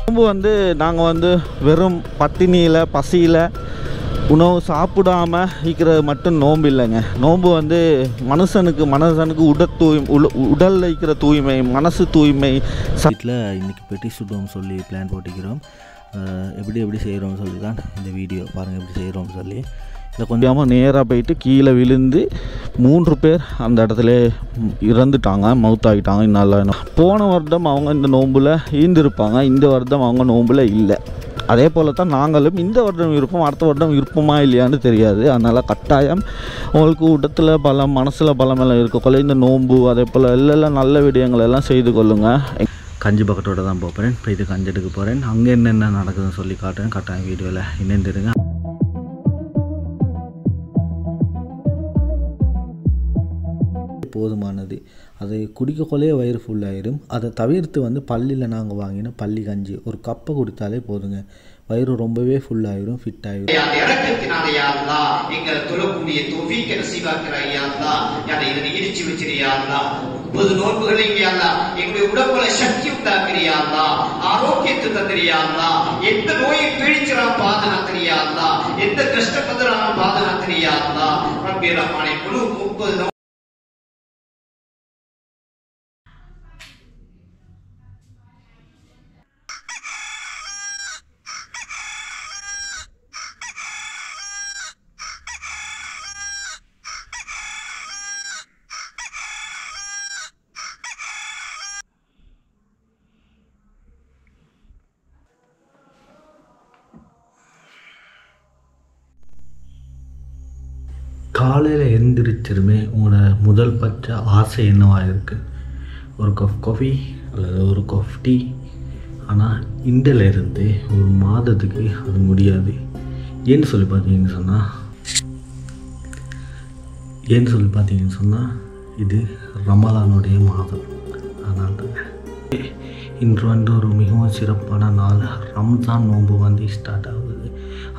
நோம்பு வந்து நாங்கள் வந்து வெறும் பட்டினியில் பசியில் உணவு சாப்பிடாமல் இருக்கிறது மட்டும் நோம்பு இல்லைங்க. நோம்பு வந்து மனுஷனுக்கு உடலில் இருக்கிற தூய்மை, மனசு தூய்மை. வீட்டில் இன்றைக்கி பெட்டி சுடுவோம் சொல்லி பிளான் போட்டிக்கிறோம். எப்படி செய்கிறோம்னு சொல்லி தான் இந்த வீடியோ பாருங்கள், எப்படி செய்கிறோம்னு சொல்லி. இதை கொஞ்சமாக நேராக போயிட்டு கீழே விழுந்து 3 பேர் அந்த இடத்துல இறந்துட்டாங்க, மவுத்தாகிட்டாங்க. இன்னும் போன வருடம் அவங்க இந்த நோம்பில் ஈந்திருப்பாங்க, இந்த வருடம் அவங்க நோம்பில் இல்லை. அதே போல் தான் நாங்களும் இந்த வருடம் இருப்போம், அடுத்த வருடம் இருப்போமா இல்லையான்னு தெரியாது. அதனால் கட்டாயம் உங்களுக்கு உடத்தில் பலம், மனசில் பலம் எல்லாம் இருக்கக்குள்ள இந்த நோம்பு அதே போல் எல்லாம் நல்ல விடயங்கள் எல்லாம் செய்து கொள்ளுங்கள். கஞ்சி பக்கத்தோடு தான் போகிறேன், போயிட்டு கஞ்சி எடுக்க போகிறேன். அங்கே என்னென்ன நடக்குதுன்னு சொல்லி காட்டுறேன். கட்டாயம் வீடியோவில் இணைந்துருங்க. போதுமானது, அதை குடிக்கக்குள்ளே வயிறு ஃபுல்லாயிடும். அதை தவிர்த்து வந்து பள்ளியில் நாங்கள் வாங்கின பள்ளி கஞ்சி ஒரு கப்பை குடித்தாலே போதுங்க, வயிறு ரொம்பவே ஃபுல்லாயிடும், ஃபிட் ஆயிடும். ஆரோக்கியத்தை தந்திரியாங்களா, எந்த நோயை பீடிச்சிடாம பாதுகாத்திரியாங்களா, எந்த கஷ்டப்படுறாம பாதுகாத்திரியாங்களா. ரப்பி ரஹ்மானே குழு 30 காலையில் எழுந்திரிச்சதுமே உங்களோட முதல் பட்ச ஆசை என்னவாக இருக்குது? ஒரு கப் காஃபி அல்லது ஒரு கப் டீ. ஆனால் இந்திலேருந்து ஒரு மாதத்துக்கு அது முடியாது. ஏன்னு சொல்லி பார்த்தீங்கன்னு சொன்னால் இது ரமலானுடைய மாதம். அதனால் தான் இன்று வந்து ஒரு மிகவும் சிறப்பான நாள், ரம்ஜான் நோன்பு வந்து ஸ்டார்ட் ஆகுது.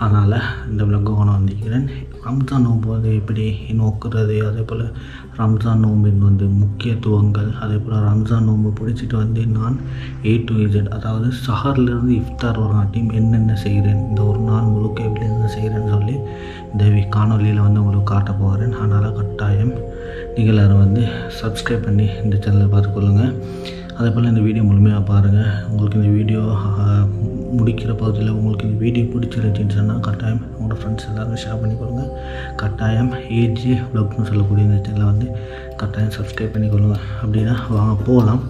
அதனால் இந்த விளக்கு கொண்டு வந்திருக்கிறேன். ரம்ஜான் நோன்பு வந்து எப்படி நோக்குறது, அதே போல் ரம்ஜான் நோம்பின் வந்து முக்கியத்துவங்கள், அதே போல் ரம்ஜான் நோன்பு பிடிச்சிட்டு வந்து நான் A to Z, அதாவது சஹர்லேருந்து இஃப்தார் வரங்காட்டியும் என்னென்ன செய்கிறேன், இந்த ஒரு நாள் முழுக்க எப்படி என்ன செய்கிறேன்னு சொல்லி இந்த காணொலியில் வந்து உங்களுக்கு காட்ட போகிறேன். அதனால் கட்டாயம் நீங்கள் எல்லோரும் வந்து சப்ஸ்கிரைப் பண்ணி இந்த சேனலை பார்த்துக்கொள்ளுங்கள். அதே போல் இந்த வீடியோ முழுமையாக பாருங்கள். உங்களுக்கு இந்த வீடியோ முடிக்கிற பகுதியில் உங்களுக்கு இந்த வீடியோ பிடிச்சிருந்துச்சின்னு சொன்னால் கட்டாயம் உங்களோட ஃப்ரெண்ட்ஸ் எல்லோரும் ஷேர் பண்ணிக்கொள்ளுங்க. கட்டாயம் ஏஜி வ்ளாக்னு சொல்லக்கூடிய இந்த சேனலை வந்து கட்டாயம் சப்ஸ்கிரைப் பண்ணிக்கொள்ளுங்க. அப்படின்னா வாங்க போகலாம்.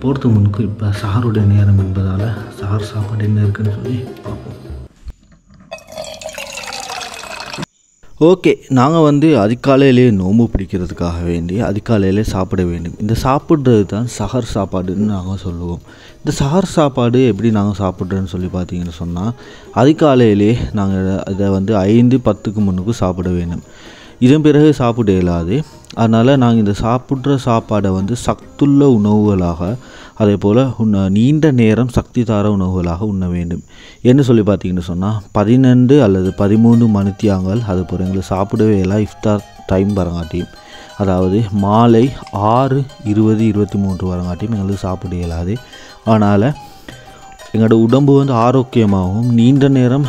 போகிறதுக்கு முன்னுக்கு இப்போ சஹருடைய நேரம் என்பதால் சஹர் சாப்பாடு என்ன இருக்குதுன்னு சொல்லி பார்ப்போம். ஓகே, நாங்கள் வந்து அதிகாலையிலே நோம்பு பிடிக்கிறதுக்காக வேண்டி அதிகாலையிலே சாப்பிட வேண்டும். இந்த சாப்பிட்றது தான் சஹர் சாப்பாடுன்னு நாங்கள் சொல்லுவோம். இந்த சஹர் சாப்பாடு எப்படி நாங்கள் சாப்பிட்றோன்னு சொல்லி பார்த்தீங்கன்னு சொன்னால், அதிகாலையிலே நாங்கள் இதை வந்து 5-10க்கு முன்னுக்கு சாப்பிட வேண்டும். இதன் பிறகு சாப்பிட இயலாது. அதனால் நாங்கள் இந்த சாப்பிட்ற சாப்பாடை வந்து சத்துள்ள உணவுகளாக, அதே போல் நீண்ட நேரம் சக்தி தார உணவுகளாக உண்ண வேண்டும். என்ன சொல்லி பார்த்தீங்கன்னு சொன்னால் 12 அல்லது 13 மணித்தியாங்கள் அது போல் எங்களுக்கு சாப்பிடவே எல்லாம் இஃப்தார் டைம் வரங்காட்டியும், அதாவது மாலை 6:20-23 வரங்காட்டியும் எங்களுக்கு சாப்பிட இயலாது. அதனால் எங்களோட உடம்பு வந்து ஆரோக்கியமாகவும் நீண்ட நேரம்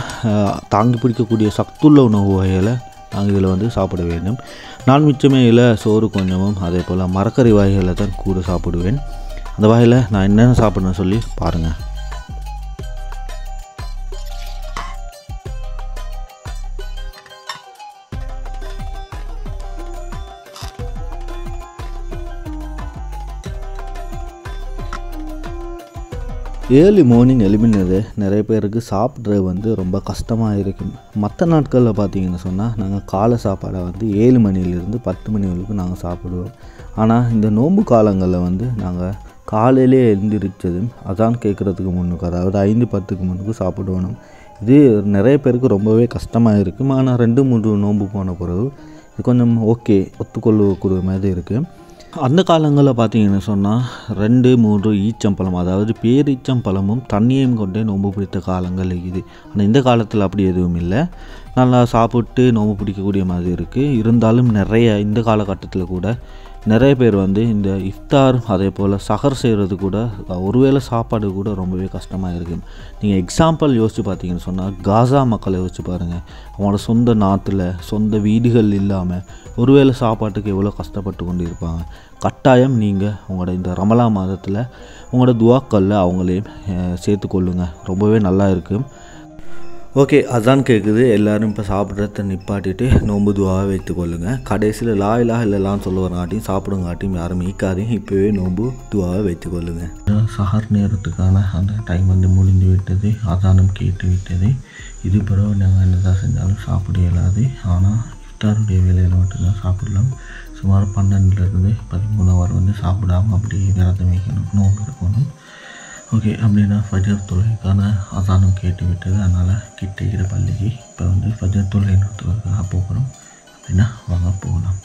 தாங்கி பிடிக்கக்கூடிய சத்துள்ள உணவு வகைகளை நாங்கள் இதில் வந்து சாப்பிட வேண்டும். நான் மிச்சமே இல்லை சோறு கொஞ்சமும் அதே போல் மரக்கறி வகைகளை தான் கூட சாப்பிடுவேன். அந்த வகையில் நான் என்னென்ன சாப்பிட்றேன்னு சொல்லி பாருங்கள். ஏர்லி மார்னிங் எழுப்பினது நிறைய பேருக்கு சாப்பிட்றது வந்து ரொம்ப கஷ்டமாக இருக்கும். மற்ற நாட்களில் பார்த்திங்கன்னு சொன்னால் நாங்கள் காலை சாப்பாடை வந்து 7 மணிலேருந்து 10 மணி வரைக்கும் நாங்கள் சாப்பிடுவோம். ஆனால் இந்த நோன்பு காலங்களில் வந்து நாங்கள் காலையிலே எழுந்திரிச்சதும் அதான் கேட்குறதுக்கு முன்னுக்கு, அதாவது 5-10க்கு முன்னுக்கு சாப்பிடுவோம். இது நிறைய பேருக்கு ரொம்பவே கஷ்டமாக இருக்கும். ஆனால் 2-3 நோன்பு போன பிறகு இது கொஞ்சம் ஓகே ஒத்துக்கொள்ளக்கூடிய மாதிரி இருக்குது. அந்த காலங்களில் பார்த்தீங்கன்னு சொன்னால் 2-3 ஈச்சம்பழம், அதாவது பேரீச்சம்பழமும் தண்ணியையும் கொண்டே நோன்பு பிடித்த காலங்கள் இது. ஆனால் இந்த காலத்தில் அப்படி எதுவும் இல்லை. நல்லா சாப்பிட்டு நோன்பு பிடிக்கக்கூடிய மாதிரி இருக்குது. இருந்தாலும் நிறைய இந்த காலகட்டத்தில் கூட நிறைய பேர் வந்து இந்த இஃப்தார் அதே போல் சஹர் செய்கிறது கூட ஒருவேளை சாப்பாடு கூட ரொம்பவே கஷ்டமாக இருக்குது. நீங்கள் எக்ஸாம்பிள் யோசித்து பார்த்தீங்கன்னு சொன்னால் காசா மக்களை யோசிச்சு பாருங்கள். அவங்களோட சொந்த நாட்டில் சொந்த வீடுகள் இல்லாமல் ஒருவேளை சாப்பாட்டுக்கு எவ்வளோ கஷ்டப்பட்டு கொண்டு இருப்பாங்க. கட்டாயம் நீங்கள் உங்களோட இந்த ரமலான் மாதத்தில் உங்களோட துவாக்களில் அவங்களே சேர்த்துக்கொள்ளுங்க. ரொம்பவே நல்லா இருக்குது. ஓகே, அதான் கேட்குது. எல்லோரும் இப்போ சாப்பிட்றத நிப்பாட்டிட்டு நோன்பு துவாவை வைத்துக்கொள்ளுங்க. கடைசியில் லா இலாஹ இல்லல்லாஹ்னு சொல்லுவாங்காட்டியும் சாப்பிடுங்காட்டியும் யாரும் ஈக்காதையும் இப்போவே நோன்பு துவாவை வைத்துக்கொள்ளுங்க. சஹர் நேரத்துக்கான அந்த டைம் வந்து முடிந்து விட்டது. அதானும் கேட்டு விட்டது. இது பிறகு நாங்கள் என்னதான் செஞ்சாலும் சாப்பிட இயலாது. ஆனால் இஃப்தாருடைய வேலையில் மட்டும்தான் சாப்பிடலாம். சுமார் 12லேருந்து 13 ஹவர் வந்து சாப்பிடாமல் அப்படி விரதம் வைக்கணும், நோன்பு இருக்கணும். ஓகே, அப்படின்னா ஃபஜர் தொழுகைக்கான அசானம் கேட்டு விட்டது. அதனால் கிட்டே பள்ளிக்கு இப்போ வந்து ஃபஜர் தொழுகை நடத்துவதற்காக போகிறோம். அப்படின்னா வாங்க போகலாம்.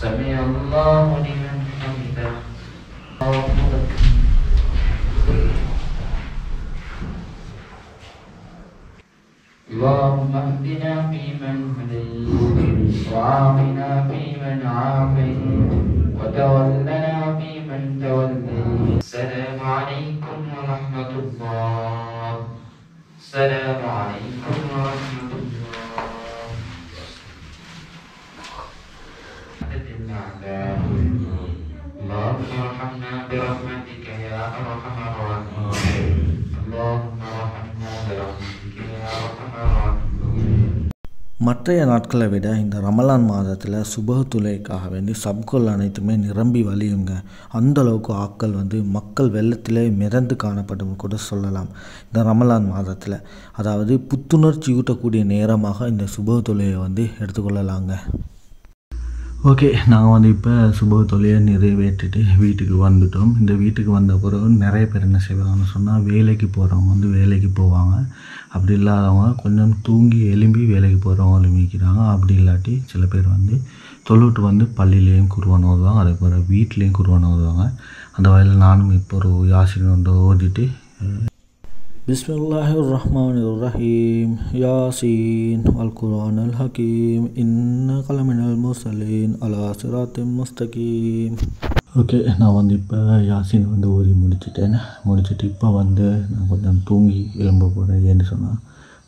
سمع الله لمن حمده. اللهم اهدنا فيمن هديت وعافنا فيمن عافيت وتولنا فيمن توليت. السلام عليكم ورحمة الله. السلام عليكم ورحمة الله. اللهم ارحمنا برحمتك يا ارحم الراحمين. اللهم ارحمنا برحمتك يا ارحم الراحمين. மற்றைய நாட்களை விட இந்த ரமலான் மாதத்தில் சுபஹ் தொழுகைக்காக வேண்டி சப்கள் அனைத்துமே நிரம்பி வழியுங்க. அந்தளவுக்கு ஆட்கள் வந்து மக்கள் வெள்ளத்திலே மிதந்து காணப்படும் கூட சொல்லலாம். இந்த ரமலான் மாதத்தில் அதாவது புத்துணர்ச்சி ஊட்டக்கூடிய நேரமாக இந்த சுபஹ் தொழுகையை வந்து எடுத்துக்கொள்ளலாங்க. ஓகே, நாங்கள் வந்து இப்போ சுபஹ் தொழுகையை நிறைவேற்றிட்டு வீட்டுக்கு வந்துட்டோம். இந்த வீட்டுக்கு வந்த பிறகு நிறைய பேர் என்ன செய்வாங்கன்னு சொன்னால் வேலைக்கு போகிறவங்க வந்து வேலைக்கு போவாங்க. அப்படி இல்லாதவங்க கொஞ்சம் தூங்கி எழும்பி வேலைக்கு போகிறவங்களும் இருக்கிறாங்க. அப்படி இல்லாட்டி சில பேர் வந்து தொழுவிட்டு வந்து பள்ளியிலையும் குர்ஆன் ஓதுவாங்க, அதே போல் வீட்லேயும் குர்ஆன் ஓதுவாங்க. அந்த வகையில் நானும் இப்போ ஒரு யாசின் ஒன்று ஓதிட்டு பிஸ்மில்லாஹிர்ரஹ்மானிர்ரஹீம் யாசீன் வல் குர்ஆனில் ஹக்கீம் இன்னக லமினல் முர்சலீன் அலா சிராத்தின் முஸ்தகீம். ஓகே, நான் வந்து இப்போ யாசின் வந்து ஓதி முடிச்சுட்டு இப்போ வந்து நான் கொஞ்சம் தூங்கி எழும்ப போகிறேன். ஏன்னு சொன்னால்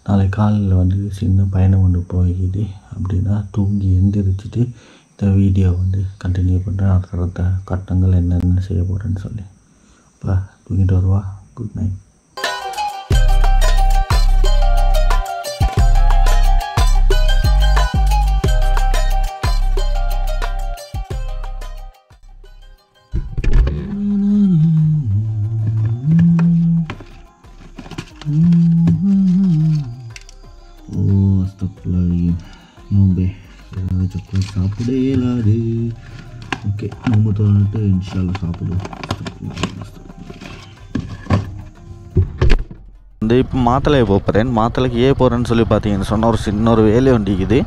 நாளை காலையில் வந்து சின்ன பயணம் கொண்டு போய்கிது. அப்படின்னா தூங்கி எந்திரிச்சிட்டு இந்த வீடியோ வந்து கண்டினியூ பண்ணுறேன். அடுத்த கட்டங்கள் என்னென்ன செய்ய போகிறேன்னு சொல்லி. இப்போ தூங்கிட்டு வருவா. Good night. நோம்பே சக்கரை சாப்பிட இயலாது. ஓகே, நோம்பு தோணுட்டு இன்ஷால்லா சாப்பிடுவோம். வந்து இப்போ மாத்தளையை போகிறேன். மாத்தளைக்கு ஏன் போகிறேன்னு சொல்லி பார்த்தீங்கன்னு சொன்னால் ஒரு சின்ன ஒரு வேலை வண்டிக்குது,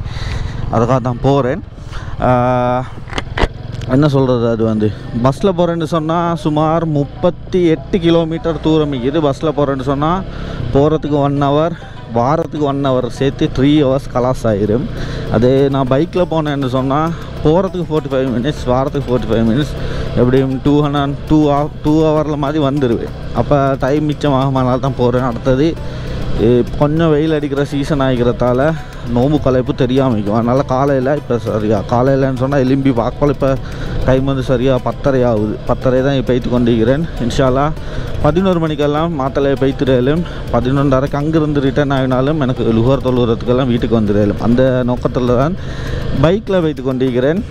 அதுக்காக தான் போகிறேன். என்ன சொல்கிறது, அது வந்து பஸ்ஸில் போகிறேன்னு சொன்னால் சுமார் 38 கிலோமீட்டர் தூரம் இருக்குது. பஸ்ஸில் போகிறேன்னு சொன்னால் போகிறதுக்கு 1 ஹவர், வாரத்துக்கு 1 ஹவர் சேர்த்து 3 ஹவர்ஸ் கலாஸ் ஆகிடும். அதே நான் பைக்கில் போனேன்னு சொன்னால் போகிறதுக்கு 45 மினிட்ஸ், வாரத்துக்கு 45 மினிட்ஸ், எப்படியும் 2 ஹவரில் மாதிரி வந்துடுவேன். அப்போ டைம் மிச்சமாகனால தான் போகிறேன். அடுத்தது கொஞ்சம் வெயில் அடிக்கிற சீசன் ஆகிக்கிறதால நோம்பு களைப்பு தெரியாமல் இருக்கும். அதனால் காலையில் இப்போ காலையிலன்னு சொன்னால் எலும்பி பார்க்கல. இப்போ டைம் வந்து சரியாக 10:30 ஆகுது. 10:30 தான் பெய்த்து கொண்டிருக்கிறேன். இன்ஷால்லா 11 மணிக்கெல்லாம் மாத்தலையை பெய்த்துடலும். 11:30 அங்கேருந்து ரிட்டர்ன் ஆகினாலும் எனக்கு லுகர் தொழுகிறதுக்கெல்லாம் வீட்டுக்கு வந்துடலும். அந்த நோக்கத்தில் தான் பைக்கில் பெய்த்து கொண்டிருக்கிறேன்.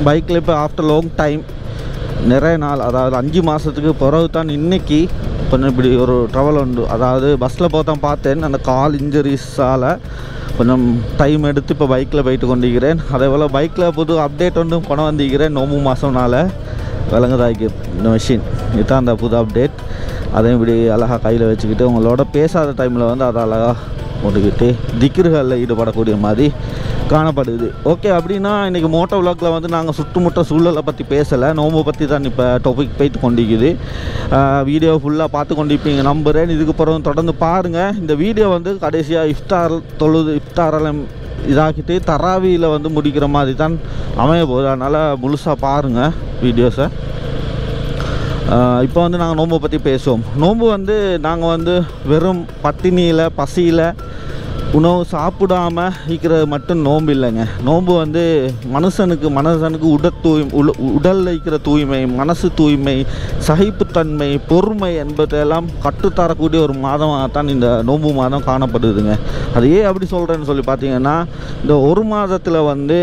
பைக்கில் இப்போ ஆஃப்டர் லாங் டைம் நிறைய நாள், அதாவது 5 மாதத்துக்கு பிறகு தான் இன்றைக்கி கொஞ்சம் இப்படி ஒரு ட்ராவல் உண்டு. அதாவது பஸ்ஸில் போதான் பார்த்தேன். அந்த கால் இன்ஜுரிஸால் கொஞ்சம் டைம் எடுத்து இப்போ பைக்கில் போயிட்டு கொண்டிருக்கிறேன். அதே போல் பைக்கில் புது அப்டேட் ஒன்றும் கொண்டு வந்திருக்கிறேன். நோம்பு மாதம்னால விளங்குதாக்கி இந்த மிஷின் இதுதான் அந்த புது அப்டேட். அதையும் இப்படி அழகாக கையில் வச்சுக்கிட்டு உங்களோட பேசாத டைமில் வந்து அதை அழகாக போட்டுக்கிட்டு திக்ருகளில் ஈடுபடக்கூடிய மாதிரி காணப்படுது. ஓகே, அப்படின்னா இன்றைக்கி மோட்டோ விளாக்கில் வந்து நாங்கள் சுற்றுமுற்ற சூழலை பற்றி பேசலை, நோம்பை பற்றி தான் இப்போ டாபிக் போய்த்து கொண்டிருக்குது. வீடியோ ஃபுல்லாக பார்த்து கொண்டிருப்பீங்க நம்புகிறேன். இதுக்கப்புறம் தொடர்ந்து பாருங்கள். இந்த வீடியோ வந்து கடைசியாக இஃப்தாரெல்லாம் இதாக்கிட்டு தராவியில் வந்து முடிக்கிற மாதிரி தான் அமைய போகுது. அதனால் முழுசாக பாருங்கள் வீடியோஸை. இப்போ வந்து நாங்கள் நோம்பை பற்றி பேசுவோம். நோம்பு வந்து நாங்கள் வந்து வெறும் பட்டினியில் பசியில் உணவு சாப்பிடாமல் இருக்கிறது மட்டும் நோம்பு இல்லைங்க. நோம்பு வந்து மனுஷனுக்கு உடலில் இருக்கிற தூய்மை, மனசு தூய்மை, சகிப்புத்தன்மை, பொறுமை என்பதெல்லாம் கற்றுத்தரக்கூடிய ஒரு மாதமாகத்தான் இந்த நோம்பு மாதம் காணப்படுதுங்க. அது ஏன் அப்படி சொல்கிறேன்னு சொல்லி பார்த்தீங்கன்னா, இந்த ஒரு மாதத்தில் வந்து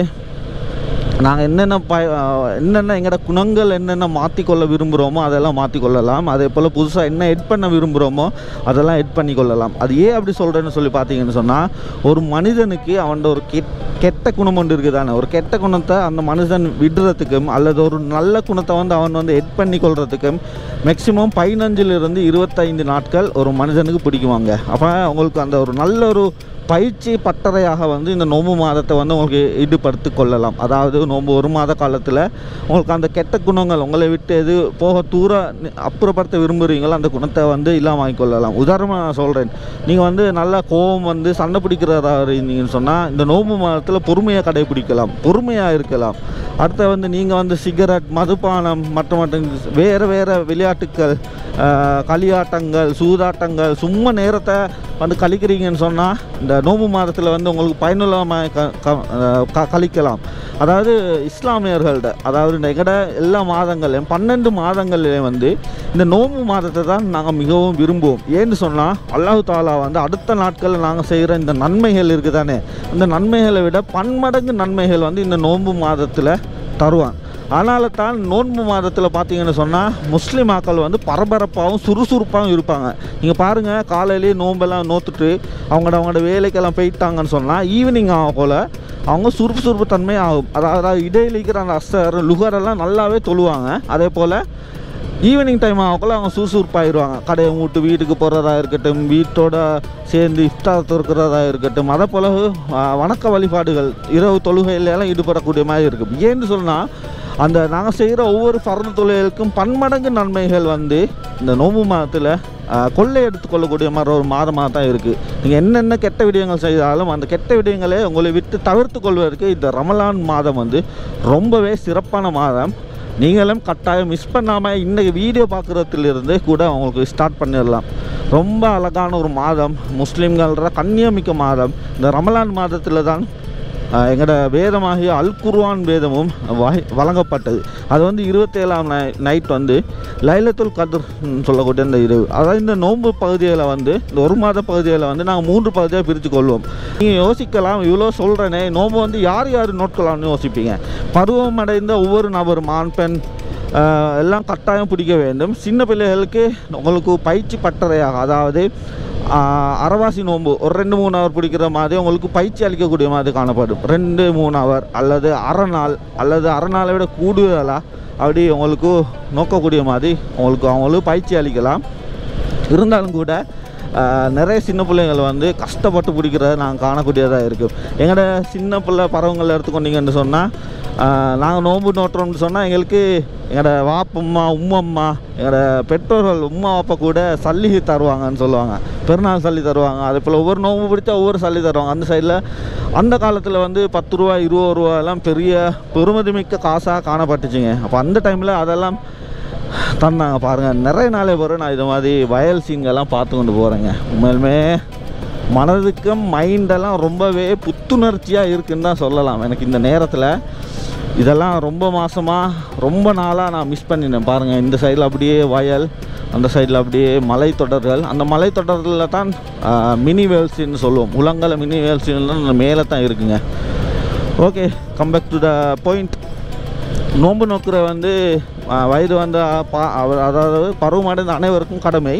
நாங்கள் என்னென்ன எங்களோட குணங்கள் என்னென்ன மாற்றிக்கொள்ள விரும்புகிறோமோ அதெல்லாம் மாற்றிக்கொள்ளலாம். அதே போல் புதுசாக என்ன எட் பண்ண விரும்புகிறோமோ அதெல்லாம் எட் பண்ணி கொள்ளலாம். அது ஏன் அப்படி சொல்கிறேன்னு சொல்லி பார்த்தீங்கன்னு சொன்னால், ஒரு மனிதனுக்கு அவன் ஒரு கெட்ட குணம் ஒன்று இருக்குது தானே. ஒரு கெட்ட குணத்தை அந்த மனுஷன் விடுறதுக்கும் அல்லது ஒரு நல்ல குணத்தை வந்து அவன் வந்து எட் பண்ணி கொள்றதுக்கும் மேக்ஸிமம் 15 to 25 நாட்கள் ஒரு மனுஷனுக்கு பிடிக்குவாங்க. அப்போ உங்களுக்கு அந்த ஒரு நல்ல ஒரு பயிற்சி பட்டறையாக வந்து இந்த நோம்பு மாதத்தை வந்து உங்களுக்கு ஈடுபடுத்தி கொள்ளலாம். அதாவது நோம்பு ஒரு மாத காலத்தில் உங்களுக்கு அந்த கெட்ட குணங்கள் உங்களை விட்டு எது போக அப்புறப்படுத்த விரும்புகிறீங்களோ அந்த குணத்தை வந்து இல்லாமல் கொள்ளலாம். உதாரணமாக நான் சொல்கிறேன், நீங்கள் வந்து நல்லா கோபம் வந்து சண்டை பிடிக்கிறதா இருந்தீங்கன்னு சொன்னால் இந்த நோம்பு மாதத்தில் பொறுமையாக கடைபிடிக்கலாம், பொறுமையாக இருக்கலாம். அடுத்த வந்து நீங்கள் வந்து சிகரெட், மதுபானம் மற்றும் வேறு விளையாட்டுக்கள், களியாட்டங்கள், சூதாட்டங்கள் சும்மா நேரத்தை வந்து கழிக்கிறீங்கன்னு சொன்னால் இந்த நோம்பு மாதத்தில் வந்து உங்களுக்கு பயனுள்ளமாக கழிக்கலாம். அதாவது இஸ்லாமியர்கள்ட, அதாவது எங்கட எல்லா மாதங்களையும் 12 மாதங்கள்லேயும் வந்து இந்த நோம்பு மாதத்தை தான் நாங்கள் மிகவும் விரும்புவோம். ஏன்னு சொன்னால் அல்லாஹ் தாலா வந்து அடுத்த நாட்களில் நாங்கள் செய்கிற இந்த நன்மைகள் இருக்குது தானே, அந்த நன்மைகளை விட பன்மடங்கு நன்மைகள் வந்து இந்த நோம்பு மாதத்தில் தருவான். அதனால தான் நோன்பு மாதத்தில் பார்த்தீங்கன்னு சொன்னால் முஸ்லீமாக்கள் வந்து பரபரப்பாகவும் சுறுசுறுப்பாகவும் இருப்பாங்க. நீங்கள் பாருங்கள், காலையிலேயே நோன்பெல்லாம் நோத்துட்டு அவங்களோட வேலைக்கெல்லாம் போயிட்டாங்கன்னு சொன்னால் ஈவினிங் ஆகும் போல் அவங்க சுறுசுறுப்பு தன்மை ஆகும். அதாவது இடையில் இருக்கிற அந்த அஸ்ஸர் லுகரெல்லாம் நல்லாவே தொழுவாங்க. அதே போல் ஈவினிங் டைம் ஆகக்குள்ள அவங்க சுறுசுறுப்பாகிடுவாங்க. கடையை மூட்டு வீட்டுக்கு போகிறதா இருக்கட்டும், வீட்டோட சேர்ந்து இஃப்தார் தொடுக்கிறதா இருக்கட்டும், அதே போல் வணக்க வழிபாடுகள் இரவு தொழுகையிலெல்லாம் ஈடுபடக்கூடிய மாதிரி இருக்கும். ஏன்னு சொன்னால் அந்த நாங்கள் செய்கிற ஒவ்வொரு ஃபர்து தொழுகைகளுக்கும் பன்மடங்கு நன்மைகள் வந்து இந்த நோம்பு மாதத்தில் கொள்ளை எடுத்துக்கொள்ளக்கூடிய மாதிரி ஒரு மாதமாக தான் இருக்குது. நீங்கள் என்னென்ன கெட்ட விடயங்கள் செய்தாலும் அந்த கெட்ட விடயங்களே உங்களை விட்டு தவிர்த்து கொள்வதற்கு இந்த ரமலான் மாதம் வந்து ரொம்பவே சிறப்பான மாதம். நீங்களும் கட்டாயம் மிஸ் பண்ணாமல் இன்றைக்கி வீடியோ பார்க்குறதுலேருந்து கூட உங்களுக்கு ஸ்டார்ட் பண்ணிடலாம். ரொம்ப அழகான ஒரு மாதம், முஸ்லீம்கள கண்ணியமிக்க மாதம். இந்த ரமலான் மாதத்தில் தான் எங்களோட வேதமாகிய அல் குர்ஆன் வேதமும் வழங்கப்பட்டது. அது வந்து 27ஆம் நைட் வந்து லைலத்துல் கத்ர் சொல்லக்கூடிய இந்த இரவு. அதாவது இந்த நோன்பு பகுதியில் வந்து இந்த ஒரு மாத பகுதியில் வந்து நாங்கள் 3 பகுதியாக பிரித்து கொள்வோம். நீங்கள் யோசிக்கலாம், இவ்வளோ சொல்கிறேனே நோன்பு வந்து யார் நோட்கலாம்னு யோசிப்பீங்க. பருவம் அடைந்த ஒவ்வொரு நபரும் ஆண் பெண் எல்லாம் கட்டாயம் பிடிக்க வேண்டும். சின்ன பிள்ளைகளுக்கு உங்களுக்கு பயிற்சி பட்டறையாக, அதாவது அரைவாசி நோன்பு ஒரு 2-3 ஹவர் பிடிக்கிற மாதிரி உங்களுக்கு பயிற்சி அளிக்கக்கூடிய மாதிரி காணப்படும். 2-3 ஹவர் அல்லது அரை நாள் அல்லது அரை நாளை விட கூடுதலாக அப்படி உங்களுக்கு நோக்கக்கூடிய மாதிரி அவங்களுக்கு பயிற்சி அளிக்கலாம். இருந்தாலும் கூட நிறைய சின்ன பிள்ளைங்கள் வந்து கஷ்டப்பட்டு பிடிக்கிறத நாங்கள் காணக்கூடியதாக இருக்குது. எங்களோட சின்ன பிள்ளை பருவங்களை எடுத்துக்கொண்டீங்கன்னு சொன்னால் நாங்கள் நோன்பு நோட்டுறோம்னு சொன்னால் எங்களுக்கு எங்களோட வாப்பம்மா உம்மம்மா எங்களோட பெற்றோர்கள் உம்மா வாப்பா கூட சல்லி தருவாங்கன்னு சொல்லுவாங்க, பெருநாள் சல்லி தருவாங்க. அதே போல் ஒவ்வொரு நோம்பு பிடிச்சா ஒவ்வொரு சல்லி தருவாங்க. அந்த சைடில் அந்த காலத்தில் வந்து 10 ரூபா 20 ரூபா எல்லாம் பெரிய பெருமதிமிக்க காசாக காணப்பட்டுச்சுங்க. அப்போ அந்த டைமில் அதெல்லாம் தந்தாங்க பாருங்கள். நிறைய நாளே போகிறேன் நான் இது மாதிரி வயல் சீன்கெல்லாம் பார்த்து கொண்டு போகிறேங்க. உண்மையிலுமே மனதுக்கும் மைண்டெல்லாம் ரொம்பவே புத்துணர்ச்சியாக இருக்குன்னு தான் சொல்லலாம். எனக்கு இந்த நேரத்தில் இதெல்லாம் ரொம்ப மாதமாக ரொம்ப நாளாக நான் மிஸ் பண்ணினேன் பாருங்கள். இந்த சைடில் அப்படியே வயல், அந்த சைடில் அப்படியே மலைத்தொடர்கள். அந்த மலைத்தொடர்களில் தான் மினி வேல்ஸின்னு சொல்லுவோம். உலங்கள மினி வேல்ஸின்னு மேலே தான் இருக்குங்க. Okay, come back to the point. நோன்பு நோக்கிற வந்து வயது வந்த அதாவது பருவமடைந்த அனைவருக்கும் கடமை.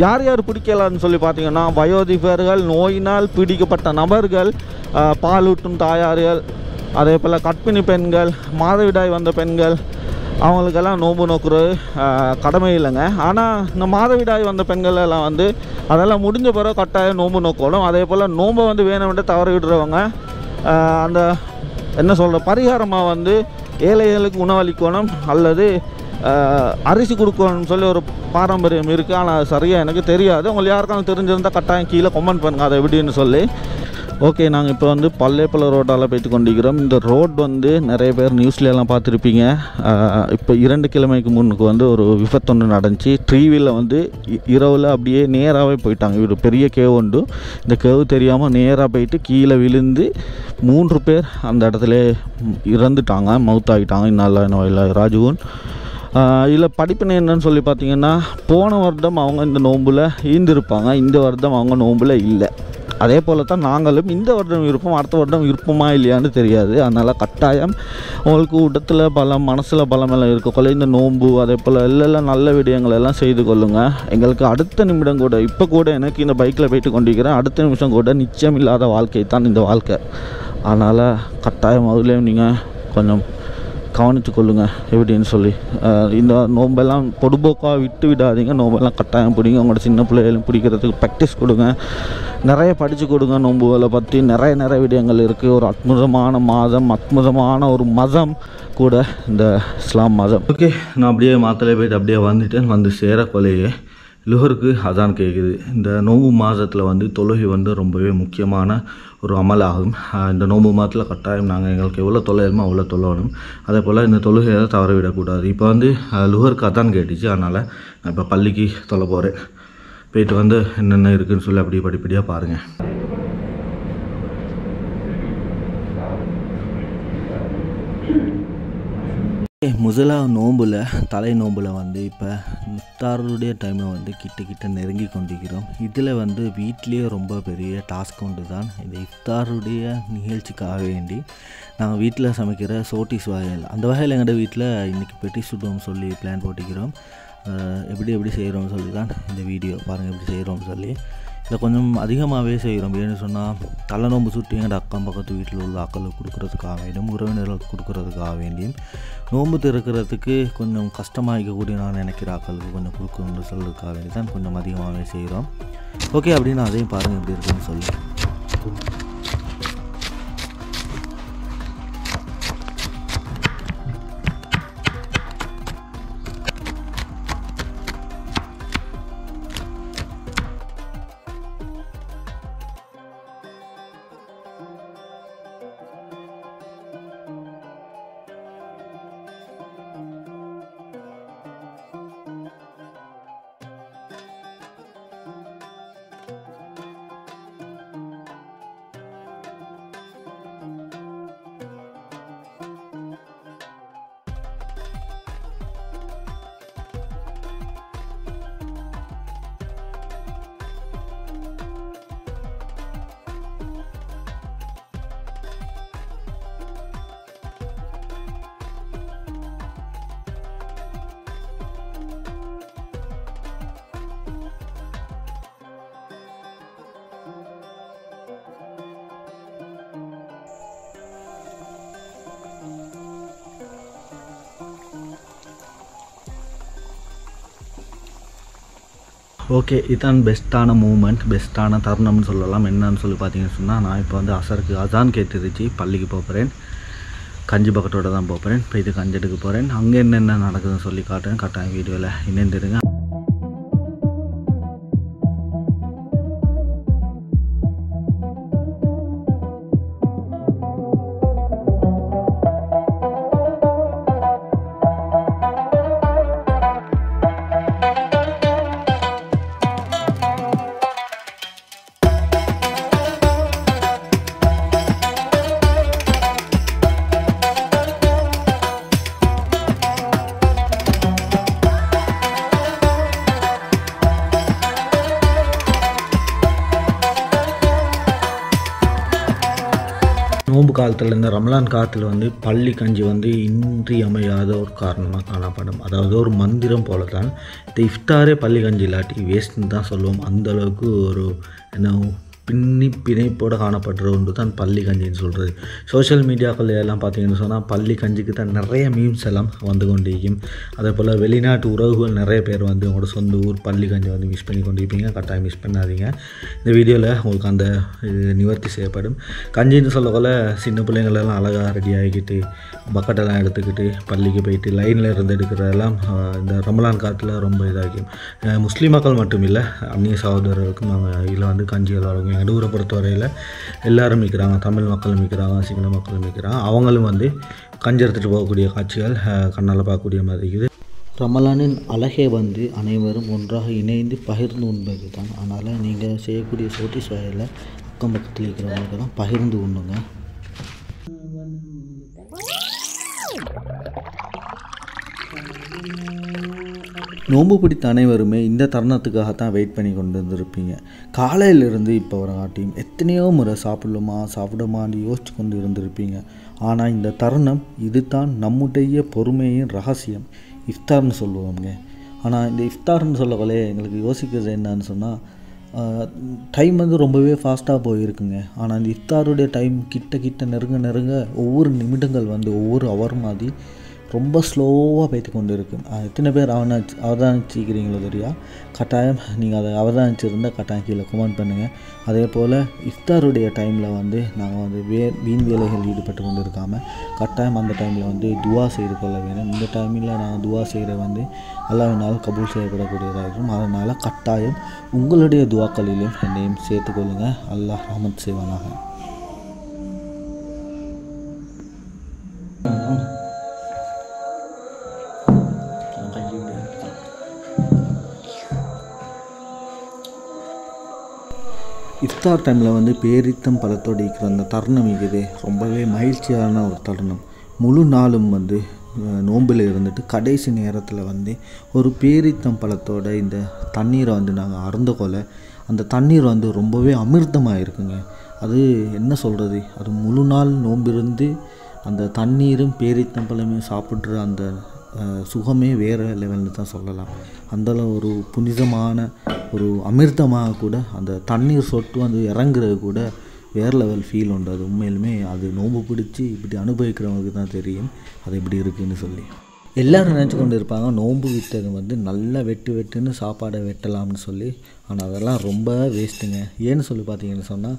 யார் யார் பிடிக்கலான்னு சொல்லி பார்த்தீங்கன்னா, வயோதிபர்கள், நோயினால் பீடிக்கப்பட்ட நபர்கள், பாலூட்டும் தாயார்கள், அதே போல் கர்ப்பிணி பெண்கள், மாதவிடாய் வந்த பெண்கள், அவங்களுக்கெல்லாம் நோன்பு நோக்குறது கடமை இல்லைங்க. ஆனால் இந்த மாதவிடாய் வந்த பெண்கள் எல்லாம் வந்து அதெல்லாம் முடிஞ்ச பிறகு கட்டாயம் நோன்பு நோக்கணும். அதே போல் நோன்பை வந்து வேணும்னு தவறிவிடுறவங்க அந்த என்ன சொல்கிற பரிகாரமாக வந்து ஏழைகளுக்கு உணவளிக்கணும் அல்லது அரிசி கொடுக்கணும்னு சொல்லி ஒரு பாரம்பரியம் இருக்குது. ஆனால் அது சரியாக எனக்கு தெரியாது. உங்களுக்கு யாருக்காலும் தெரிஞ்சிருந்தால் கட்டாயம் கீழே கமெண்ட் பண்ணுங்கள் அதை எப்படின்னு சொல்லி. ஓகே, நாங்கள் இப்போ வந்து பல்லேப்பல ரோட்டால் போய்ட்டு கொண்டிருக்கிறோம். இந்த ரோட் வந்து நிறைய பேர் நியூஸ்லலாம் பார்த்துருப்பீங்க. இப்போ 2 கிழமைக்கு முன்னுக்கு வந்து ஒரு விபத்து ஒன்று நடந்துச்சு. ட்ரீவில் வந்து இரவில் அப்படியே நேராகவே போயிட்டாங்க. ஒரு பெரிய கேவ் உண்டு. இந்த கேவ் தெரியாமல் நேராக போயிட்டு கீழே விழுந்து 3 பேர் அந்த இடத்துல இறந்துட்டாங்க, மவுத்தாகிட்டாங்க. இன்னும் ராஜுவன் இதில் படிப்பினை என்னன்னு சொல்லி பார்த்தீங்கன்னா, போன வருடம் அவங்க இந்த நோம்பில் ஈந்திருப்பாங்க, இந்த வருடம் அவங்க நோம்பில் இல்லை. அதே போல் தான் நாங்களும் இந்த வருடம் இருப்போம், அடுத்த வருடம் இருப்போமா இல்லையான்னு தெரியாது. அதனால் கட்டாயம் உங்களுக்கு உடத்தில் பலம், மனசில் பலம் எல்லாம் இருக்கக்குள்ள இந்த நோன்பு அதே போல் எல்லாம் நல்ல விடயங்கள் எல்லாம் செய்து கொள்ளுங்கள். எங்களுக்கு அடுத்த நிமிடம் கூட, இப்போ கூட எனக்கு இந்த பைக்கில் போய்ட்டு கொண்டிருக்கிறேன், அடுத்த நிமிஷம் கூட நிச்சயம் இல்லாத வாழ்க்கை தான் இந்த வாழ்க்கை. அதனால் கட்டாயம் அதுலேயும் நீங்கள் கொஞ்சம் கவனித்து கொள்ளுங்கள் எப்படின்னு சொல்லி. இந்த நோம்பெல்லாம் பொடுபோக்காக விட்டு விடாதீங்க. நோம்பெல்லாம் கட்டாயம் பிடிங்க. உங்களோட சின்ன பிள்ளைகளும் பிடிக்கிறதுக்கு ப்ராக்டிஸ் கொடுங்க. நிறைய படித்து கொடுங்க. நோம்புகளை பற்றி நிறைய விடயங்கள் இருக்குது. ஒரு அற்புதமான மாதம், அற்புதமான ஒரு மதம் கூட இந்த இஸ்லாம் மதம். ஓகே, நான் அப்படியே மாத்தலை போய்ட்டு அப்படியே வந்துட்டேன். வந்து சேரக்கொலையே லுஹருக்கு அதான் கேட்குது. இந்த நோம்பு மாதத்தில் வந்து தொழுகை வந்து ரொம்பவே முக்கியமான ஒரு அமலாகும். இந்த நோம்பு மாதத்தில் கட்டாயம் நாங்கள் எங்களுக்கு எவ்வளோ தொலையுமோ அவ்வளோ தொல்லணும். அதே போல் இந்த தொழுகையை தவற விடக்கூடாது. இப்போ வந்து லுஹருக்கு அதான் கேட்டுச்சு. அதனால் நான் இப்போ பள்ளிக்கு தொல்ல போகிறேன். போயிட்டு வந்து என்னென்ன இருக்குதுன்னு சொல்லி அப்படியே படிப்படியாக பாருங்கள். முதலாவது நோம்பில் தலை நோம்பில் வந்து இப்போ இஃப்தாருடைய டைமை வந்து கிட்ட நெருங்கி கொண்டிருக்கிறோம். இதில் வந்து வீட்டிலேயே ரொம்ப பெரிய டாஸ்க் ஒன்று தான். இந்த இஃப்தாருடைய நிகழ்ச்சிக்காக வேண்டி நாங்கள் வீட்டில் சமைக்கிற சோட்டிஸ் வகைகள், அந்த வகையில் எங்களோட வீட்டில் இன்றைக்கி பெட்டி சுடுவோம் சொல்லி பிளான் போட்டிக்கிறோம். எப்படி செய்கிறோம்னு சொல்லி தான் இந்த வீடியோ பாருங்கள். எப்படி செய்கிறோம்னு சொல்லி இதை கொஞ்சம் அதிகமாகவே செய்கிறோம். ஏன்னு சொன்னால் தலை நோம்பு சுட்டி எங்கள் அக்கம் பக்கத்து வீட்டில் உள்ள ஆக்களுக்கு கொடுக்குறதுக்காக வேண்டியும், உறவினர்களுக்கு கொடுக்குறதுக்காக வேண்டியும், நோம்பு திறக்கிறதுக்கு கொஞ்சம் கஷ்டமாகிக்கக்கூடிய நான் நினைக்கிற ஆக்களுக்கு கொஞ்சம் கொடுக்கணும்னு சொல்கிறதுக்காக வேண்டி தான் கொஞ்சம் அதிகமாகவே செய்கிறோம். ஓகே, அப்படின்னு அதையும் பாருங்கள் எப்படி இருக்குன்னு சொல்லி. ஓகே, இதுதான் பெஸ்ட்டான மூமெண்ட், பெஸ்ட்டான தருணம்னு சொல்லலாம். என்னன்னு சொல்லி பார்த்தீங்கன்னு சொன்னால், நான் இப்போ வந்து அசருக்கு அதான் கேட்டுருச்சு, பள்ளிக்கு போகிறேன். கஞ்சி பக்கத்தோடு தான் போகிறேன். போயிட்டு கஞ்சி எடுக்க போகிறேன். அங்கே என்னென்ன நடக்குதுன்னு சொல்லி காட்டுறேன். கட்டாயம் வீடியோவில் இணைந்துருங்க. நோன்பு காலத்தில் இந்த ரமலான் காலத்தில் வந்து பள்ளி கஞ்சி வந்து இன்றியமையாத ஒரு காரணமாக காணப்படும். அதாவது ஒரு மந்திரம் போல தான். இந்த இஃப்தாரே பள்ளி கஞ்சி இல்லாட்டி வேஸ்ட்டுன்னு தான் சொல்லுவோம். அந்தளவுக்கு ஒரு என்ன பிணைப்போடு காணப்படுற ஒன்று தான் பள்ளி கஞ்சின்னு சொல்கிறது. சோஷியல் மீடியாக்கள் எல்லாம் பார்த்திங்கன்னு சொன்னால் பள்ளி கஞ்சிக்கு தான் நிறைய மீம்ஸ் எல்லாம் வந்து கொண்டிருக்கும். அதே போல் வெளிநாட்டு உறவுகள் நிறைய பேர் வந்து உங்களோட சொந்த ஊர் பள்ளி கஞ்சி வந்து மிஸ் பண்ணி கொண்டிருப்பீங்க. கட்டாயம் மிஸ் பண்ணாதீங்க. இந்த வீடியோவில் உங்களுக்கு அந்த நிவர்த்தி செய்யப்படும். கஞ்சின்னு சொல்லக்கொள்ள சின்ன பிள்ளைங்களெல்லாம் அழகாக ரெடி ஆகிக்கிட்டு பக்கெட்டெல்லாம் எடுத்துக்கிட்டு பள்ளிக்கு போயிட்டு லைனில் இருந்து எடுக்கிறதெல்லாம் இந்த ரமலான் காலத்தில் ரொம்ப இதாகும். முஸ்லீம் மக்கள் மட்டும் இல்லை, அந்நிய சகோதரர்களுக்கும் இதில் வந்து கஞ்சிகள் வழங்கும். எங்கள் ஊரை பொறுத்தவரையில் எல்லோரும் விற்கிறாங்க. தமிழ் மக்களும் விற்கிறாங்க, சிங்கள மக்களும் விற்கிறாங்க. அவங்களும் வந்து கஞ்சி எடுத்துகிட்டு போகக்கூடிய காட்சிகள் கண்ணால் பார்க்கக்கூடிய மாதிரி இருக்குது. ரமலானின் அழகே வந்து அனைவரும் ஒன்றாக இணைந்து பகிர்ந்து உண்பது தான். அதனால் நீங்கள் செய்யக்கூடிய சோட்டிஸ் வகையில் அக்கம் பக்கத்தில் இருக்கிறவங்களுக்கு தான் பகிர்ந்து உண்ணுங்க. நோன்பு பிடித்த அனைவருமே இந்த தருணத்துக்காகத்தான் வெயிட் பண்ணி கொண்டு இருந்திருப்பீங்க. காலையிலிருந்து இப்போ வரங்காட்டியும் எத்தனையோ முறை சாப்பிடுமான்னு யோசிச்சு கொண்டு இருந்திருப்பீங்க. ஆனால் இந்த தருணம் இது தான் நம்முடைய பொறுமையின் ரகசியம். இஃப்தார்னு சொல்லுவோங்க. ஆனால் இந்த இஃப்தார்னு சொல்லக்கொள்ளே எங்களுக்கு யோசிக்கிறது என்னன்னு சொன்னால் டைம் வந்து ரொம்பவே ஃபாஸ்ட்டாக போயிருக்குங்க. ஆனால் இந்த இஃப்தாருடைய டைம் கிட்ட நெருங்க ஒவ்வொரு நிமிடங்கள் வந்து ஒவ்வொரு அவர் மாதிரி ரொம்ப ஸ்லோவாக போய்த்து கொண்டு இருக்குது. எத்தனை பேர் அவதானிச்சிக்கிறீங்களோ தெரியா? கட்டாயம் நீங்கள் அதை அவதானிச்சிருந்தால் கட்டாயம் கீழே கமெண்ட் பண்ணுங்கள். அதே போல் இஃப்தாருடைய டைமில் வந்து நாங்கள் வந்து வீண் வேலைகள் ஈடுபட்டு கொண்டு இருக்காமல் கட்டாயம் அந்த டைமில் வந்து துவா செய்து கொள்ள வேணும். இந்த டைமில் நாங்கள் துவா செய்கிற வந்து அல்லாஹ்வினால் கபூல் செய்யப்படக்கூடியதாகும். அதனால் கட்டாயம் உங்களுடைய துவாக்களிலும் என்னையும் சேர்த்துக்கொள்ளுங்கள். அல்லாஹ் ரஹ்மத் செய்வானாக. இஃப்தார் டைமில் வந்து பேரித்தம் பழத்தோடு இருக்கிற அந்த தருணம் இருக்குது ரொம்பவே மகிழ்ச்சியான ஒரு தருணம். முழு நாளும் வந்து நோம்பில் இருந்துட்டு கடைசி நேரத்தில் வந்து ஒரு பேரித்தம் பழத்தோட இந்த தண்ணீரை வந்து நாங்கள் அருந்த கொள்ள அந்த தண்ணீர் வந்து ரொம்பவே அமிர்தமாக இருக்குங்க. அது என்ன சொல்கிறது, அது முழு நாள் நோம்பிருந்து அந்த தண்ணீரும் பேரித்தம்பழமே சாப்பிட்ற அந்த சுகமே வேறு லெவல்னு தான் சொல்லலாம். அந்தளவு ஒரு புனிதமான ஒரு அமிர்தமாக கூட அந்த தண்ணீர் சொட்டு வந்து இறங்குறது கூட வேறு லெவல் ஃபீல் உண்டு. அது உண்மையிலுமே அது நோம்பு பிடிச்சி இப்படி அனுபவிக்கிறவங்களுக்கு தான் தெரியும் அது எப்படி இருக்குதுன்னு சொல்லி. எல்லோரும் நினச்சி கொண்டு இருப்பாங்க நோன்பு விட்டது வந்து நல்லா வெட்டுன்னு சாப்பாடை வெட்டலாம்னு சொல்லி. ஆனால் அதெல்லாம் ரொம்ப வேஸ்ட்டுங்க. ஏன்னு சொல்லி பார்த்தீங்கன்னு சொன்னால்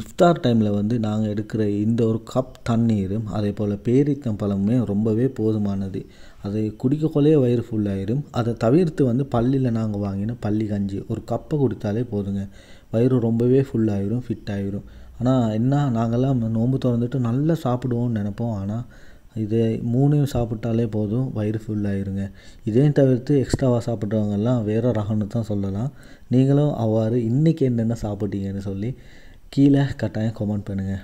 இஃப்தார் டைமில் வந்து நாங்கள் எடுக்கிற இந்த ஒரு கப் தண்ணீரும் அதே போல் பேரித்தம் பழமுமே ரொம்பவே போதுமானது. அதை குடிக்கக்கொள்ளே வயிறு ஃபுல்லாயிடும். அதை தவிர்த்து வந்து பள்ளியில் நாங்கள் வாங்கின பள்ளி கஞ்சி ஒரு கப்பை குடித்தாலே போதுங்க, வயிறு ரொம்பவே ஃபுல்லாகிடும், ஃபிட் ஆகிடும். ஆனால் என்ன, நாங்கள்லாம் நோன்பு திறந்துட்டு நல்லா சாப்பிடுவோம்னு நினைப்போம். ஆனால் இது மூணையும் சாப்பிட்டாலே போதும், வயிறு ஃபுல்லாகிருங்க. இதையும் தவிர்த்து எக்ஸ்ட்ராவாக சாப்பிட்றவங்கெல்லாம் வேறு ரகம்னு தான் சொல்லலாம். நீங்களும் அவ்வாறு இன்றைக்கி என்னென்ன சாப்பிட்டீங்கன்னு சொல்லி கீழே கட்டாயம் கமெண்ட் பண்ணுங்கள்.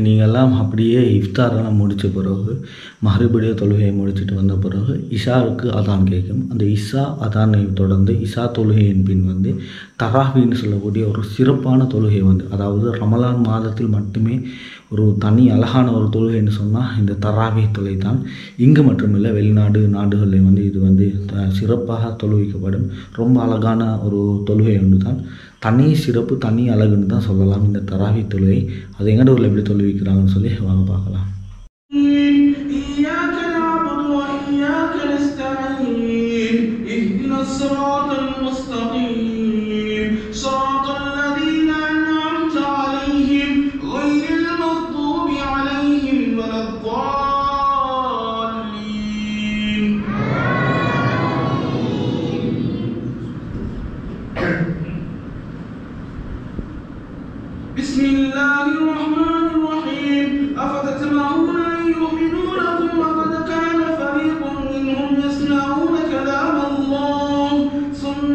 நீங்கள்லாம் அப்படியே இஃப்தாரெல்லாம் முடித்த பிறகு மறுபடியும் தொழுகையை முடிச்சுட்டு வந்த பிறகு இஷாவுக்கு அதான் கேட்கும். அந்த இஷா அதானை தொடர்ந்து இஷா தொழுகையின் பின் வந்து தராவின்னு சொல்லக்கூடிய ஒரு சிறப்பான தொழுகை வந்து, அதாவது ரமலான் மாதத்தில் மட்டுமே ஒரு தனி அழகான ஒரு தொழுகைன்னு சொன்னால் இந்த தராவி தொழுகை தான். இங்கே மட்டுமில்லை, வெளிநாடு நாடுகளில் வந்து இது வந்து சிறப்பாக தொழுவிக்கப்படும் ரொம்ப அழகான ஒரு தொழுகை ஒன்று தான். தனி சிறப்பு தனி அழகுன்னு தான் சொல்லலாம் இந்த தராவி தொழுகை. அது எங்கட ஊரில் எப்படி தொழுவிக்கிறாங்கன்னு சொல்லி வாங்க பார்க்கலாம். بسم الله الرحمن الرحيم أفتطمعون أن يؤمنوا لكم وقد كان فريق منهم يسمعون كلام الله ثم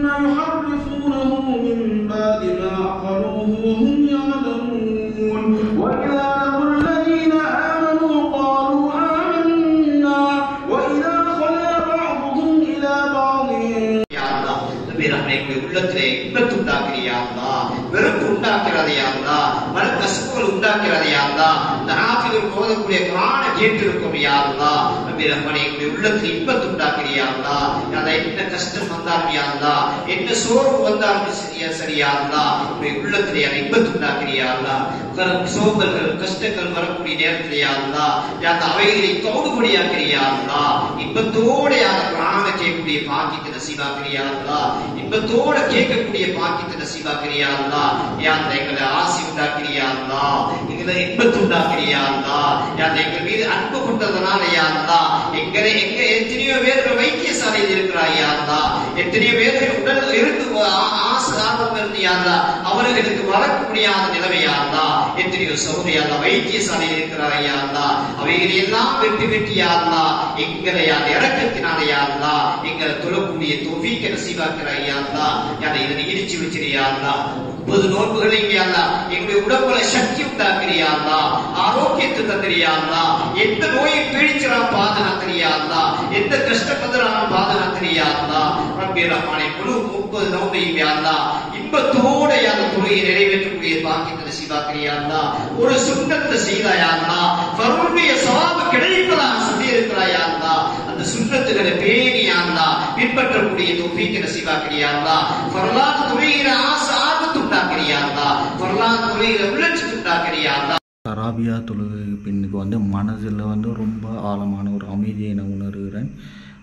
இன்பங்கள் உண்டாக்கிறது யா அல்லாஹ். இந்த ஹாஃபிதுல் ஓதக்கூடிய குர்ஆனை கேட்டிருக்கும் யா அல்லாஹ். ரப்பி ரஹ்மானே எங்களுடைய உள்ளத்தில் இன்பத்தை உண்டாக்குறியா யா அல்லாஹ். யா அல்லாஹ் என்ன கஷ்டம் வந்தாலும் யா அல்லாஹ், என்ன சோர்வு வந்தாலும் சரியா அல்லாஹ், உங்களுடைய உள்ளத்திலே அந்த இன்பத்தை உண்டாக்குறியா யா அல்லாஹ். சோம்பல்கள் கஷ்டங்கள் வரக்கூடிய நேரத்திலே யா அல்லாஹ், யா அல்லாஹ் அவைகளை தோடுபடியாக்குறியா யா அல்லாஹ். இன்பத்தோட அந்த குர்ஆனை கேட்கக்கூடிய பாக்கியத்தை நசீபாக்குறியா யா அல்லாஹ். இன்பத்தோட கேட்கக்கூடிய பாக்கியத்தை நசீபாக்குறியா யா அல்லாஹ். யா அல்லாஹ் எங்களை ஆசி உண்டாக்குறியா யா அல்லாஹ், எங்களை இன்பத்தை உண்டாக்குறியா யா அல்லாஹ். யா அல்லாஹ் எங்கள் மீது அன்பு கொண்டதனால யா அல்லாஹ் எங்க எத்தனையோ பேர்கள் வைத்தியசாலையில் இருக்கிறார் யா அல்லாஹ், எத்தனையோ பேர்கள் உடல் இருந்து ஆர்வம் இருந்து யா அல்லாஹ் அவர்களுக்கு வளர்க்க முடியாத நிலைமை யா அல்லாஹ், எத்தனையோ சகோதரி யா அல்லாஹ் வைத்தியசாலையில் இருக்கிறார் யா அல்லாஹ், அவைகளை எல்லாம் வெட்டி யா அல்லாஹ் எங்களை அந்த இறக்கத்தினால யா அல்லாஹ் எங்களை தொழக்கூடிய தௌஃபீக் நசீபாக்குறாய் யா அல்லாஹ். யா அல்லாஹ் இதனை இடிச்சு வச்சிரியா அல்லாஹ். 30 நோன்புகளை யா அல்லாஹ் எங்களுடைய உடம்புல சக்தி உண்டாக்குறியா அல்லாஹ், ஆரோக்கியத்தை தந்திரியா அல்லாஹ், எந்த நோயை பீடிச்சிரான் பாதுகாக்கிறியா அல்லாஹ், எந்த கஷ்டப்படுறான் பாதுகாக்கிறியா அல்லாஹ். ரப்பி ரஹ்மானே முழு 30 நோன்பையும் யா அல்லாஹ் இன்பத்தோட யா அல்லாஹ் தொழுகையை நிறைவேற்றக்கூடிய பாக்கியத்தை நசீபாக்கிறியா அல்லாஹ். ஒரு சுன்னத்தை செய்தாயா அல்லாஹ் ஃபர்லுடைய சவாபு கிடைப்பதாக சொல்லி இருக்கிறாயா அல்லாஹ். அந்த சுன்னத்துகளை பேணியா அல்லாஹ் பின்பற்றக்கூடிய தௌஃபீக் நசீபாக்கிறியா அல்லாஹ். ஃபர்லான தொழுகையில ஆர்வத்தை உண்டாக்குறியா அல்லாஹ், ஃபர்லான தொழுகையில உள்ளட்சத்தை உண்டாக்குறியா அல்லாஹ். தராபியா தொழுகை பின்னுக்கு வந்து மனதில் வந்து ரொம்ப ஆழமான ஒரு அமைதியை நான் உணர்கிறேன்.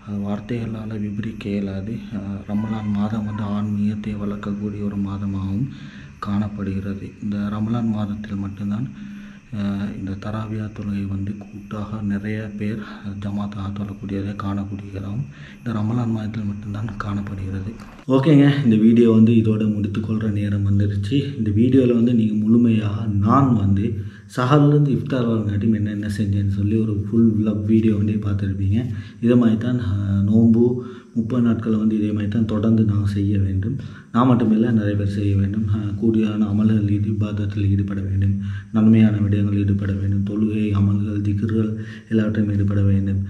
அது வார்த்தைகளால் விபரிக்க இயலாது. ரமலான் மாதம் வந்து ஆன்மீகத்தை வளர்க்கக்கூடிய ஒரு மாதமாகவும் காணப்படுகிறது. இந்த ரமலான் மாதத்தில் மட்டும்தான் இந்த தராவியா தொழுகை வந்து கூட்டாக நிறைய பேர் ஜமாத்தாக தொழக்கூடியதை காணக்கூடியதாகவும் இந்த ரமலான் மாதத்தில் மட்டும்தான் காணப்படுகிறது. ஓகேங்க, இந்த வீடியோ வந்து இதோட முடித்துக்கொள்கிற நேரம் வந்துருச்சு. இந்த வீடியோவில் வந்து நீங்கள் முழுமையாக நான் வந்து சஹர்லேருந்து இஃப்தார் வரங்காட்டியும் என்னென்ன செஞ்சேன்னு சொல்லி ஒரு ஃபுல் விலாக் வீடியோ வந்து பார்த்துருப்பீங்க. இதே மாதிரி தான் நோன்பு 30 நாட்கள் வந்து இதே மாதிரி தான் தொடர்ந்து நாங்கள் செய்ய வேண்டும். நான் மட்டுமில்லை, நிறைய பேர் செய்ய வேண்டும். கூடியான அமல்கள் இபாதத்தில் ஈடுபட வேண்டும், நன்மையான விடயங்கள் ஈடுபட வேண்டும், தொழுகை அமல்கள் திக்ர்கள் எல்லாவற்றையும் ஈடுபட வேண்டும்.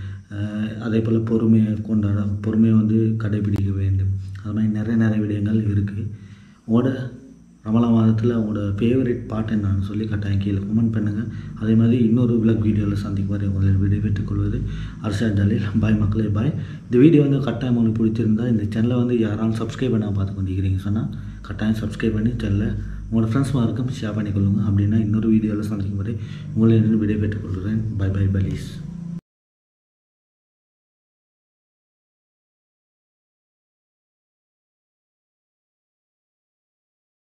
அதே போல் பொறுமையை வந்து கடைபிடிக்க வேண்டும். அது மாதிரி நிறைய விடயங்கள் இருக்குது. உங்களோட ரமலான் மாதத்தில் உங்களோட ஃபேவரட் பாட்டு என்னன்னு சொல்லி கட்டாயம் கீழே கமெண்ட் பண்ணுங்கள். அதே மாதிரி இன்னொரு விலாக் வீடியோவில் சந்திக்கும் வரை உங்களை வீடியோ பெற்றுக்கொள்வது அர்ஷாத் ஜலீல். பாய் மக்களே, பாய். இந்த வீடியோ வந்து கட்டாயம் உங்களுக்கு பிடிச்சிருந்தா இந்த சேனலை வந்து யாராலும் சப்ஸ்கிரைப் பண்ணால் பார்த்து கொண்டிருக்கிறீங்க சொன்னால் கட்டாயம் சப்ஸ்கிரைப் பண்ணி சேனலை உங்களோட ஃப்ரெண்ட்ஸ் மாருக்கும் ஷேர் பண்ணிக்கொள்ளுங்க. அப்படின்னா இன்னொரு வீடியோவில் சந்திக்கும் வரை உங்களை வீடியோ பெற்றுக்கொள்கிறேன். பாய் பாய் பலீஸ்.